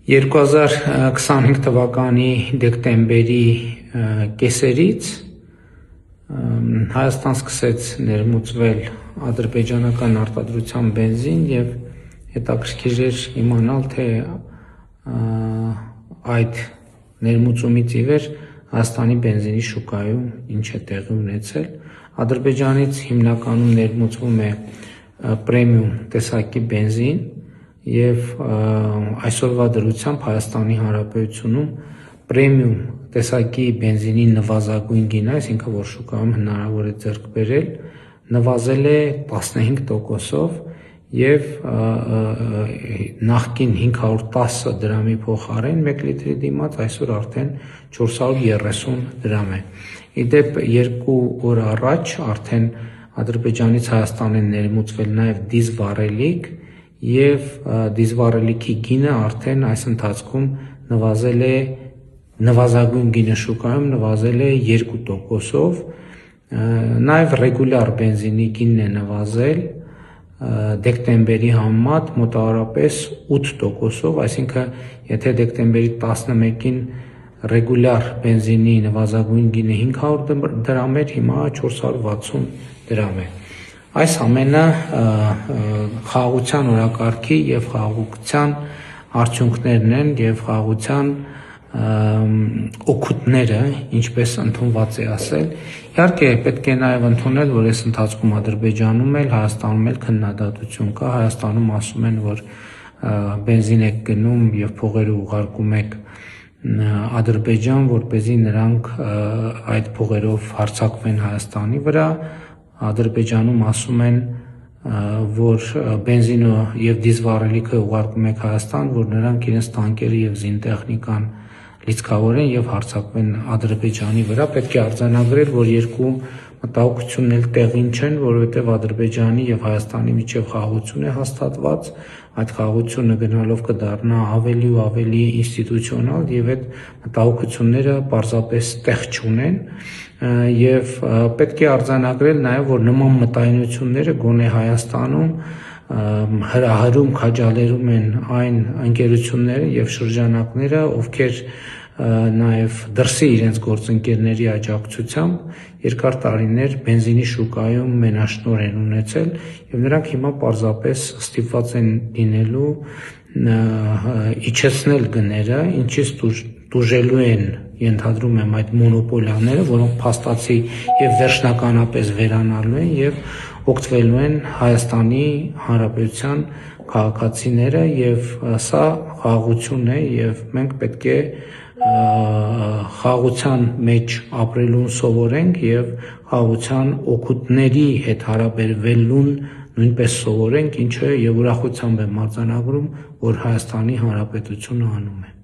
2025 թվականի դեկտեմբերի կեսերից Հայաստան սկսեց ներմուծվել ադրբեջանական արտադրության բենզին եւ հետաքրքիր էր իմանալ, թե այդ ներմուծումից ի վեր Հայաստանի բենզինի շուկայում ինչ է տեղի ունեցել։ Ադրբեջանից հիմնականում ներմուծվում է պրեմիում տեսակի բենզին եւ այսօրվա դրությամբ Հայաստանի Հանրապետությունում պրեմիում տեսակի բենզինի նվազագույն գինը, այսինքն որ շուկայում հնարավոր է ձեռք բերել, նվազել է 15%-ով եւ նախկին 510 դրամի փոխարեն 1 լիտրի դիմաց այսօր արդեն 430 դրամ է։ Իդեպ 2 օր առաջ արդեն Ադրբեջանից Հայաստան են ներմուծվել նաեւ դիզվառելիք եւ դիզվառելիքի գինը արդեն այս ընթացքում նվազել է, նվազագույն գինը շուկայում նվազել է 2%-ով, նաեւ ռեգուլյար բենզինի գինն է նվազել դեկտեմբերի համեմատ մոտավորապես 8%-ով, այսինքն եթե դեկտեմբերի 11-ին ռեգուլյար բենզինի նվազագույն գինը 500 դրամ էր, հիմա 460 դրամ է։ Այս ամենը խաղաղության օրակարգի եւ խաղաղության արդյունքներն են եւ խաղաղության օգուտները, ինչպես ընդունված է ասել։ Իհարկե պետք է նաեւ ընդունել, որ այս ընթացքում Ադրբեջանում էլ, Հայաստանում էլ քննադատություն կա։ Հայաստանում ասում են, որ բենզին եք գնում եւ փողերը ուղարկում եք Ադրբեջան, որպեսզի նրանք այդ փողերով հարձակվեն Հայաստանի վրա։ Ադրբեջանում ասում են, որ բենզինը եւ դիզվառելիքը ուղարկում եք Հայաստան, որ նրանք իրենց տանկերը եւ զինտեխնիկան լիցքավորեն եւ հարձակվեն Ադրբեջանի վրա։ Պետք է արձանագրել, որ երկու մտահոգությունն էլ տեղին չեն, որովհետեւ Ադրբեջանի եւ Հայաստանի միջեւ խաղաղություն է հաստատված, այդ խաղաղությունը գնալով կդառնա ավելի ու ավելի ինստիտուցիոնալ եւ այդ մտահոգությունները պարզապես տեղ չունեն եւ պետք է արձանագրել նաեւ, որ նման մտայնությունները գոնե Հայաստանում հրահրում քաջալերում են այն ընկերությունները եւ շրջանակները, ովքեր նաեւ դրսի իրենց գործընկերների աջակցությամբ երկար տարիներ բենզինի շուկայում մենաշնորհ են ունեցել եւ նրանք հիմա պարզապես ստիպված են լինելու իջեցնել գները, ինչից տուժելու են, ենթադրում եմ, այդ մոնոպոլիաները, որոնք փաստացի եւ վերջնականապես վերանալու են եւ օգտվելու են Հայաստանի Հանրապետության քաղաքացիները եւ սա խաղաղություն է եւ մենք պետք է խաղաղության մեջ ապրելուն սովորենք եւ խաղաղության օգուտների հետ հարաբերվելուն նույնպես սովորենք, ինչը եւ ուրախությամբ եմ արձանագրում, որ Հայաստանի Հանրապետությունը անում է։